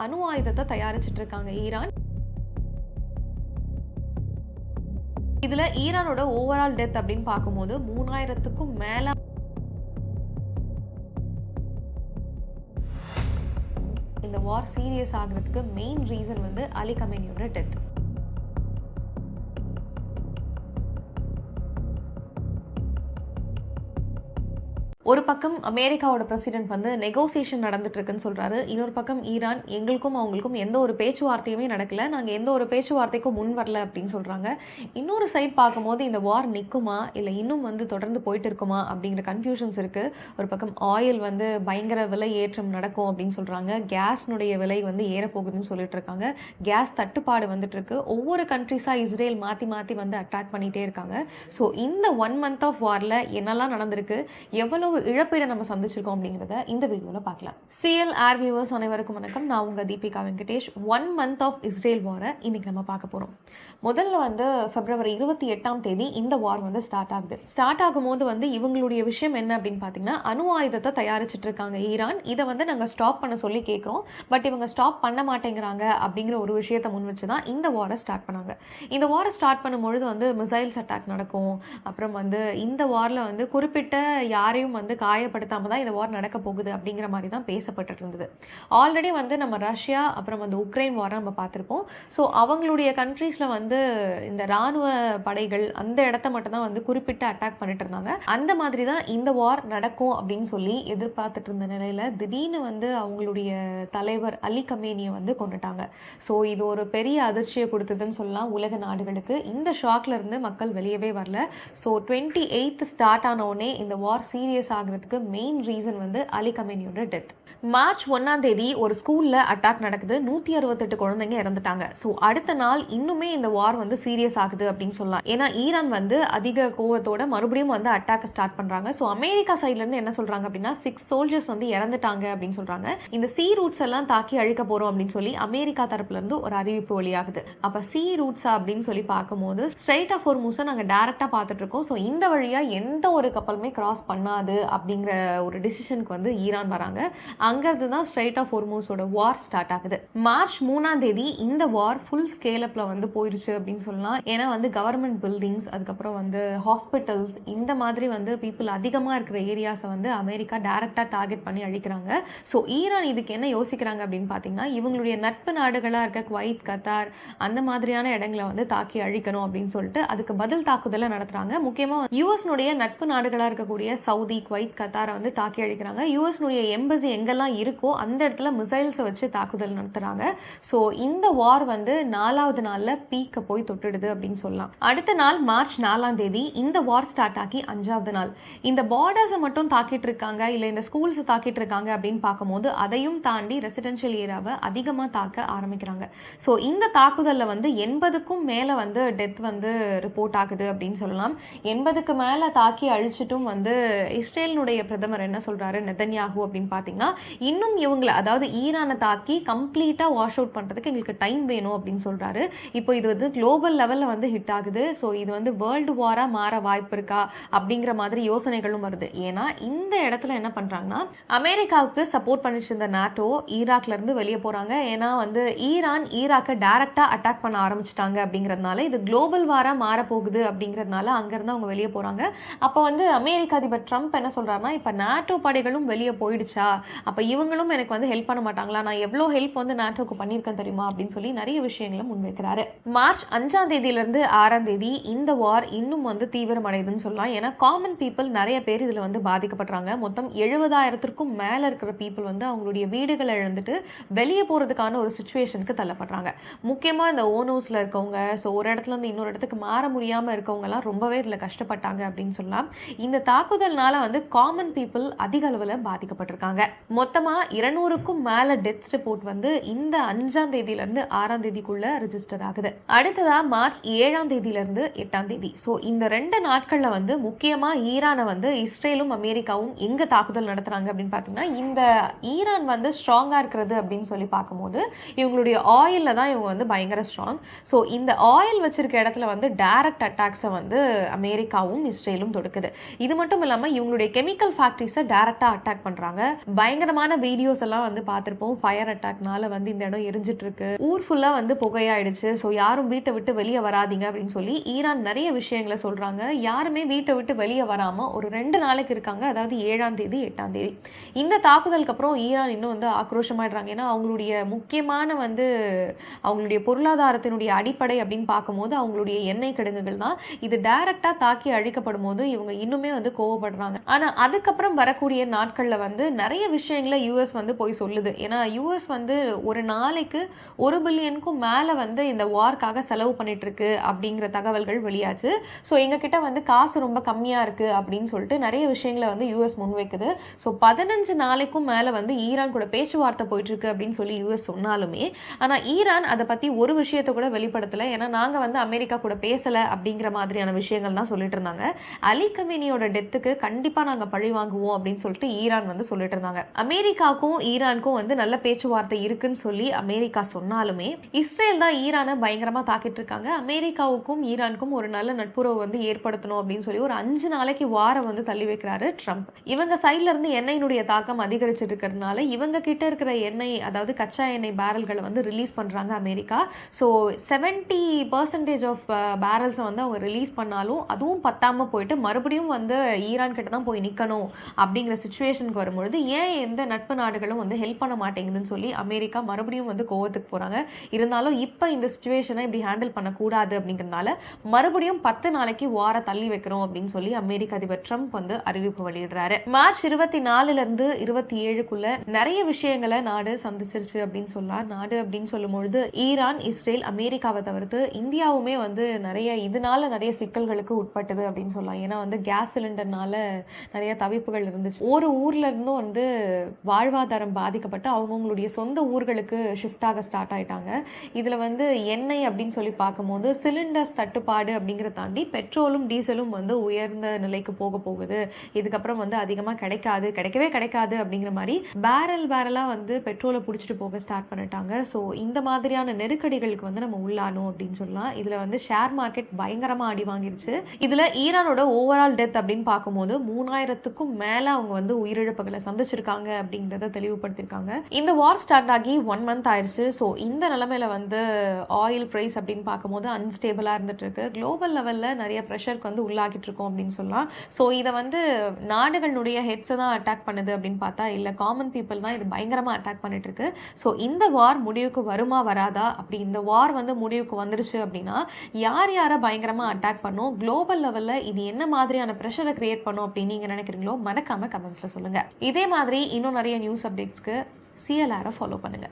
அணு ஆயுதத்தை தயாரிச்சிட்டு இருக்காங்க ஈரான். இதுல ஈரானோட ஓவரால் டெத் அப்படின்னு பார்க்கும்போது 3000க்கும் மேல. இந்த வார் சீரியஸ் ஆகிறதுக்கு மெயின் ரீசன் வந்து அலி கமேனியோட டெத். ஒரு பக்கம் அமெரிக்காவோட பிரசிடென்ட் வந்து நெகோசியேஷன் நடந்துட்டு இருக்குன்னு சொல்றாரு. இன்னொரு பக்கம் ஈரான் எங்களுக்கும் அவங்களுக்கும் எந்த ஒரு பேச்சுவார்த்தையுமே நடக்கல, நாங்க எந்த ஒரு பேச்சுவார்த்தைக்கும் முன் வரல அப்படின்னு சொல்றாங்க. இன்னொரு சைட் பார்க்கும்போது இந்த வார் நிற்குமா இல்லை இன்னும் வந்து தொடர்ந்து போயிட்டு இருக்குமா அப்படிங்கிற கன்ஃபியூஷன்ஸ் இருக்கு. ஒரு பக்கம் ஆயில் வந்து பயங்கர விலை ஏற்றம் நடக்கும் அப்படின்னு சொல்றாங்க. கேஸ்னுடைய விலை வந்து ஏறப்போகுதுன்னு சொல்லிட்டு இருக்காங்க. கேஸ் தட்டுப்பாடு வந்துட்டு இருக்கு. ஒவ்வொரு கண்ட்ரிஸா இஸ்ரேல் மாத்தி மாத்தி வந்து அட்டாக் பண்ணிட்டே இருக்காங்க. ஸோ இந்த 1 month ஆஃப் வார்ல என்னெல்லாம் நடந்திருக்கு, எவ்வளவு இழப்பீடை நம்ம சந்திச்சிருக்கோம் அப்படிங்கிறத இந்த வீடியோவில் பார்க்கலாம். சிஎல் ஏர் வியூவர்ஸ் அனைவருக்கும் வணக்கம். நான் உங்கள் Deepika Venkatesh. 1 month of Israel வாரை இன்னைக்கு நம்ம பார்க்க போகிறோம். முதல்ல வந்து February 28 இந்த வார் வந்து ஸ்டார்ட் ஆகுது. ஸ்டார்ட் ஆகும்போது வந்து இவங்களுடைய விஷயம் என்ன அப்படின்னு பார்த்தீங்கன்னா, அணு ஆயுதத்தை தயாரிச்சிட்டு இருக்காங்க ஈரான். இதை வந்து நாங்கள் ஸ்டாப் பண்ண சொல்லி கேட்குறோம், பட் இவங்க ஸ்டாப் பண்ண மாட்டேங்கிறாங்க அப்படிங்கிற ஒரு விஷயத்தை முன் வச்சு தான் இந்த வாரை ஸ்டார்ட் பண்ணாங்க. இந்த வாரை ஸ்டார்ட் பண்ணும்பொழுது வந்து மிசைல்ஸ் அட்டாக் நடக்கும். அப்புறம் வந்து இந்த வாரில் வந்து குறிப்பிட்ட யாரையும் வந்து காயப்படுத்தாம தான் இந்த வார் நடக்க போகுது அப்படிங்கிற மாதிரி தான் பேசப்பட்டு இருந்தது. ஆல்ரெடி வந்து நம்ம ரஷ்யா அப்புறம் வந்து உக்ரைன் வாரை நம்ம பார்த்துருப்போம். ஸோ அவங்களுடைய கண்ட்ரீஸில் வந்து இந்த ராணுவ படைகள் அந்த இடத்த மட்டும் தான் வந்து குறிப்பிட்டு அட்டாக் பண்ணிட்டு இருந்தாங்க. அந்த மாதிரி தான் இந்த வார் நடக்கும் அப்படின்னு சொல்லி எதிர்பார்த்துட்டு இருந்த நிலையில திடீர்னு வந்து அவங்களுடைய தலைவர் அலி கமேனியை வந்து கொண்டுட்டாங்க. ஸோ இது ஒரு பெரிய அதிர்ச்சியை கொடுத்ததுன்னு சொல்லலாம் உலக நாடுகளுக்கு. இந்த ஷாக்ல இருந்து மக்கள் வெளியவே வரல. ஸோ 28 ஸ்டார்ட் ஆனோடனே இந்த வார் சீரியஸ் ஆகிறதுக்கு மெயின் ரீசன் வந்து அலி கமேனியோட டெத். மார்ச் 1 ஒரு ஸ்கூல்ல அட்டாக் நடக்குது. 168 குழந்தைங்க இறந்துட்டாங்க. ஸோ அடுத்த நாள் இன்னுமே இந்த வார் வந்து சீரியஸ் ஆகுது அப்படின்னு சொல்லலாம். ஏன்னா ஈரான் வந்து அதிக கோவத்தோட மறுபடியும் வந்து அட்டாக் ஸ்டார்ட் பண்றாங்க. ஸோ அமெரிக்கா சைட்ல இருந்து என்ன சொல்றாங்க அப்படின்னா 6 soldiers வந்து இறந்துட்டாங்க அப்படின்னு சொல்றாங்க. இந்த சி ரூட்ஸ் எல்லாம் தாக்கி அழிக்க போறோம் அப்படின்னு சொல்லி அமெரிக்கா தரப்புல இருந்து ஒரு அறிவிப்பு வெளியாகுது. அப்ப சி ரூட்ஸா அப்படின்னு சொல்லி பார்க்கும்போது ஸ்ட்ரெய்ட் ஆஃப் ஹோர்முஸை நாங்க டைரக்டா பார்த்துட்டு இருக்கோம். ஸோ இந்த வழியா எந்த ஒரு கப்பலுமே கிராஸ் பண்ணாது அப்படிங்கிற ஒரு டிசிஷனுக்கு வந்து ஈரான் வராங்க. அங்கிருந்து தான் ஸ்ட்ரெய்ட் ஆஃப் ஹோர்முஸோட வார் ஸ்டார்ட் ஆகுது. மார்ச் 3 இந்த வார் ஃபுல் ஸ்கேல் அப்ல வந்து போயிருச்சு அப்படின்னு சொல்லலாம். ஏன்னா வந்து கவர்மெண்ட் பில்டிங்ஸ், அதுக்கப்புறம் வந்து ஹாஸ்பிட்டல்ஸ், இந்த மாதிரி வந்து பீப்புள் அதிகமா இருக்கிற ஏரியாஸை வந்து அமெரிக்கா டைரக்டா டார்கெட் பண்ணி அழிக்கிறாங்க. ஸோ ஈரான் இதுக்கு என்ன யோசிக்கிறாங்க அப்படின்னு பார்த்தீங்கன்னா, இவங்களுடைய நட்பு நாடுகளா இருக்க குவைத், கத்தார் அந்த மாதிரியான இடங்களை வந்து தாக்கி அழிக்கணும் அப்படின்னு சொல்லிட்டு அதுக்கு பதில் தாக்குதலை நடத்துறாங்க. முக்கியமா யுஎஸ்னுடைய நட்பு நாடுகளா இருக்கக்கூடிய சவுதி, குவைத், கத்தாரை வந்து தாக்கி அழிக்கிறாங்க. யுஎஸ்னுடைய எம்பசி எங்கெல்லாம் இருக்கோ அந்த இடத்துல மிசைல்ஸை வச்சு தாக்குதல் நடத்துறாங்க. ஸோ இந்த வார் வந்து 4வது நாள்ல பீக்க போய் தொட்டுடுது அப்படின்னு சொல்லலாம். அடுத்த நாள் மார்ச் 4 இந்த வார் ஸ்டார்ட் ஆகி 5வது நாள் இந்த பார்டர்ஸை மட்டும் தாக்கிட்டு இருக்காங்க, இல்லை இந்த ஸ்கூல்ஸ் தாக்கிட்டு இருக்காங்க அப்படின்னு பார்க்கும்போது அதையும் தாண்டி ரெசிடென்ஷியல் ஏரியாவை அதிகமாக தாக்க ஆரம்பிக்கிறாங்க. ஸோ இந்த தாக்குதலில் வந்து 80க்கும் மேலே வந்து டெத் வந்து ரிப்போர்ட் ஆகுது அப்படின்னு சொல்லலாம். 80க்கு மேலே தாக்கி அழிச்சிட்டும் வந்து இஸ்ரேலினுடைய பிரதமர் என்ன சொல்றாரு நெதன்யாகு அப்படின்னு பார்த்தீங்கன்னா, இன்னும் இவங்களை அதாவது ஈரானை தாக்கி கம்ப்ளீட்டா வாஷ் அவுட் பண்றதுக்கு எங்களுக்கு டைம் வேணும் அப்படின்னு சொல்றாரு. இப்போ இது வந்து குளோபல் லெவல்ல வந்து ஹிட் ஆகுது. ஸோ இது வந்து வேர்ல்டு வாரா மாற வாய்ப்பு இருக்கா அப்படிங்கிற மாதிரி யோசனைகளும் வருது. ஏன்னா இந்த இடத்துல என்ன பண்றாங்கன்னா, அமெரிக்காவுக்கு சப்போர்ட் பண்ணிட்டு இருந்த நாட்டோ ஈராக்ல இருந்து வெளியே போறாங்க. ஏன்னா வந்து ஈரான் ஈராக்கை டைரக்டா அட்டாக் பண்ண ஆரம்பிச்சிட்டாங்க அப்படிங்கிறதுனால இது குளோபல் வாரா மாற போகுது அப்படிங்கிறதுனால அங்கிருந்து அவங்க வெளியே போறாங்க. அப்போ வந்து அமெரிக்க அதிபர் ட்ரம்ப் என்ன சொல்றாருன்னா, இப்ப நாட்டோ படைகளும் வெளியே போயிடுச்சா, அப்ப இவங்களும் எனக்கு வந்து ஹெல்ப் பண்ண மாட்டாங்களா, நான் எவ்வளோ ஹெல்ப் வந்து நாட்டோக்கு பண்ணியிருக்கேன் தெரியுமா அப்படின்னு சொல்லி நிறைய விஷயங்களை முன்வைக்கிறாரு. மார்ச் 5 இருந்து 6 இந்த வார் இன்னும் வந்து தீவிரமடையுதுன்னு சொல்லலாம். ஏன்னா காமன் பீப்புள் நிறைய பேர் இதுல வந்து பாதிக்கப்படுறாங்க. மொத்தம் 70,000க்கும் மேல இருக்கிற பீப்புள் வந்து அவங்களுடைய வீடுகளை இழந்துட்டு வெளியே போறதுக்கான ஒரு சிச்சுவேஷனுக்கு தள்ளப்படுறாங்க. முக்கியமா இந்த ஓனோஸ்ல இருக்கவங்க, ஸோ ஒரு இடத்துல இருந்து இன்னொரு இடத்துக்கு மாற முடியாம இருக்கவங்க எல்லாம் ரொம்பவே இதுல கஷ்டப்பட்டாங்க அப்படின்னு சொல்லலாம். இந்த தாக்குதல்னால வந்து காமன் பீப்புள் அதிக அளவில் பாதிக்கப்பட்டிருக்காங்க. மொத்தமா 200க்கும் மேல டெத் ரிப்போர்ட் வந்து இந்த 5 இருந்து 6 ரெஜிஸ்டர் ஆகுது. அடுத்ததா மார்ச் 7 இருந்து 8 ஸோ இந்த 2 நாட்கள்ல வந்து முக்கியமா ஈரானை வந்து இஸ்ரேலும் அமெரிக்காவும் எங்க தாக்குதல் நடத்துறாங்க அப்படின்னு பார்த்தீங்கன்னா, இந்த ஈரான் வந்து ஸ்ட்ராங்கா இருக்கிறது அப்படின்னு சொல்லி பார்க்கும்போது இவங்களுடைய ஆயில்ல தான் இவங்க வந்து பயங்கர ஸ்ட்ராங். ஸோ இந்த ஆயில் வச்சிருக்க இடத்துல வந்து டைரக்ட் அட்டாக்ஸை வந்து அமெரிக்காவும் இஸ்ரேலும் தொடுக்குது. இது மட்டும் இல்லாமல் இவங்களுடைய அவங்களுடைய கெமிக்கல் ஃபேக்டரிஸை டைரக்டா அட்டாக் பண்றாங்க. பயங்கரமான வீடியோஸ் எல்லாம் வந்து பார்த்திருப்போம். ஃபயர் அட்டாக்னால வந்து இந்த இடம் எரிஞ்சிட்டு இருக்கு, ஊர் ஃபுல்லா வந்து புகையாயிடுச்சு, ஸோ யாரும் வீட்டை விட்டு வெளியே வராதீங்க அப்படின்னு சொல்லி ஈரான் நிறைய விஷயங்களை சொல்றாங்க. யாருமே வீட்டை விட்டு வெளியே வராம ஒரு 2 நாளைக்கு இருக்காங்க. அதாவது 7ஆம் தேதி 8ஆம் தேதி. இந்த தாக்குதலுக்கு அப்புறம் ஈரான் இன்னும் வந்து ஆக்ரோஷமாயிடுறாங்க. ஏன்னா அவங்களுடைய முக்கியமான வந்து அவங்களுடைய பொருளாதாரத்தினுடைய அடிப்படை அப்படின்னு பார்க்கும்போது அவங்களுடைய எண்ணெய் கிடங்குகள் தான். இது டைரக்டா தாக்கி அழிக்கப்படும் போது இவங்க இன்னுமே வந்து கோவப்படுறாங்க. ஆனா அதுக்கப்புறம் வரக்கூடிய நாட்கள்ல வந்து நிறைய விஷயங்களை யூஎஸ் வந்து போய் சொல்லுது. ஏன்னா யூஎஸ் வந்து ஒரு நாளைக்கு 1 பில்லியனுக்கும் மேல வந்து இந்த வார்க்காக செலவு பண்ணிட்டு இருக்கு அப்படிங்கிற தகவல்கள் வெளியாச்சு. ஸோ எங்ககிட்ட வந்து காசு ரொம்ப கம்மியா இருக்கு அப்படின்னு சொல்லிட்டு நிறைய விஷயங்களை வந்து யூஎஸ் முன்வைக்குது. ஸோ 15 நாளைக்கும் மேல வந்து ஈரான் கூட பேச்சுவார்த்தை போயிட்டு இருக்கு அப்படின்னு சொல்லி யூஎஸ் சொன்னாலுமே, ஆனா ஈரான் அதை பத்தி ஒரு விஷயத்தை கூட வெளிப்படுத்தல. ஏன்னா நாங்க வந்து அமெரிக்கா கூட பேசல அப்படிங்கிற மாதிரியான விஷயங்கள் தான் சொல்லிட்டு இருந்தாங்க. அலி கமேனியோட டெத்துக்கு கண்டிப்பா நாங்க பழி வாங்குவோம் அப்படின்னு சொல்லிட்டு ஈரான் வந்து சொல்லிட்டு இருந்தாங்க. அமெரிக்காவுக்கும் ஈரானுக்கும் வந்து நல்ல பேச்சுவார்த்தை இருக்குன்னு சொல்லி அமெரிக்கா சொன்னாலுமே இஸ்ரேல் தான் ஈரானை பயங்கரமா தாக்கிட்டு இருக்காங்க. அமெரிக்காவுக்கும் ஈரானுக்கும் ஒரு நல்ல நட்புறவு வந்து ஏற்படுத்தணும் அப்படின்னு சொல்லி ஒரு 5 நாளைக்கு வாரம் வந்து தள்ளி வைக்கிறாரு ட்ரம்ப். இவங்க சைட்ல இருந்து எண்ணெயினுடைய தாக்கம் அதிகரிச்சிட்டு இருக்கிறதுனால இவங்க கிட்ட இருக்கிற எண்ணெய், அதாவது கச்சா எண்ணெய் பேரல்களை வந்து ரிலீஸ் பண்றாங்க அமெரிக்கா. ஸோ 70% ஆஃப் பேரல்ஸை வந்து அவங்க ரிலீஸ் பண்ணாலும் அதுவும் பத்தாம போயிட்டு மறுபடியும் வந்து ஈரான் கிட்ட தான் போய் நிற்கணும் அப்படிங்கிற சுச்சுவேஷனுக்கு வரும்பொழுது ஏன் எந்த நட்பு நாடுகளும் வந்து ஹெல்ப் பண்ண மாட்டேங்குதுன்னு சொல்லி அமெரிக்கா மறுபடியும் வந்து கோவத்துக்கு போறாங்க. இருந்தாலும் இப்போ இந்த சுச்சுவேஷனை இப்படி ஹேண்டில் பண்ணக்கூடாது அப்படிங்கிறதுனால மறுபடியும் 10 நாளைக்கு வார தள்ளி வைக்கிறோம் அப்படின்னு சொல்லி அமெரிக்க அதிபர் ட்ரம்ப் வந்து அறிவிப்பு வெளியிடுறாரு. மார்ச் 24 இருந்து 27க்குள்ள நிறைய விஷயங்களை நாடு சந்திச்சிருச்சு அப்படின்னு சொல்லலாம். நாடு அப்படின்னு சொல்லும் பொழுது ஈரான், இஸ்ரேல், அமெரிக்காவை தவிர்த்து இந்தியாவுமே வந்து இதனால நிறைய சிக்கல்களுக்கு உட்பட்டது அப்படின்னு சொல்லலாம். ஏன்னா வந்து கேஸ் சிலிண்டர்னால நிறைய தவிப்புகள் இருந்துச்சு. ஒரு ஊர்ல இருந்தும் வந்து வாழ்வாதாரம் பாதிக்கப்பட்டு அவங்கவுங்களுடைய சொந்த ஊர்களுக்கு ஷிஃப்ட் ஆக ஸ்டார்ட் ஆயிட்டாங்க. இதுல வந்து எண்ணெய் அப்படின்னு சொல்லி பார்க்கும்போது சிலிண்டர்ஸ் தட்டுப்பாடு அப்படிங்கிற தாண்டி பெட்ரோலும் டீசலும் வந்து உயர்ந்த நிலைக்கு போகுது. இதுக்கப்புறம் வந்து அதிகமாக கிடைக்கவே கிடைக்காது அப்படிங்கிற மாதிரி பேரலா வந்து பெட்ரோலை பிடிச்சிட்டு போக ஸ்டார்ட் பண்ணிட்டாங்க. ஸோ இந்த மாதிரியான நெருக்கடிகளுக்கு வந்து நம்ம உள்ளானோம் அப்படின்னு சொல்லலாம். இதுல வந்து ஷேர் மார்க்கெட் பயங்கரமா அடி வாங்கிருச்சு. இதுல ஈரானோட ஓவரால் டெத் அப்படின்னு பார்க்கும்போது 3000க்கும் மேல அவங்க வந்து உயிரிழப்புகளை சந்திச்சிருக்காங்க அப்படிங்கிறத தெளிவுபடுத்திருக்காங்க. இந்த வார் ஸ்டார்ட் ஆகி 1 மந்த் ஆயிடுச்சு. ஸோ இந்த நிலைமையில வந்து ஆயில் பிரைஸ் அப்படின்னு பார்க்கும்போது அன்ஸ்டேபிளாக இருந்துட்டு இருக்கு. குளோபல் லெவலில் நிறைய ப்ரெஷருக்கு வந்து உள்ளாகிட்டு இருக்கோம் அப்படின்னு சொல்லலாம். ஸோ இதை வந்து நாடுகளுடைய ஹெட்ஸை தான் அட்டாக் பண்ணுது அப்படின்னு பார்த்தா இல்லை, காமன் பீப்புள் தான் இது பயங்கரமாக அட்டாக் பண்ணிட்டு இருக்கு. ஸோ இந்த வார் முடிவுக்கு வருமா வராதா, அப்படி இந்த வார் வந்து முடிவுக்கு வந்துருச்சு அப்படின்னா யாரை பயங்கரமாக அட்டாக் பண்ணும், குளோபல் லெவலில் இது என்ன மாதிரியான ப்ரெஷரை கிரியேட் பண்ணும் அப்படின்னு நீங்கள் நினைக்கிறீங்களோ மறக்காம கமெண்ட்ஸில் சொல்லுங்கள். இதே மாதிரி இன்னும் நிறைய நியூஸ் அப்டேட்ஸ்க்கு CLR ஃபாலோ பண்ணுங்கள்.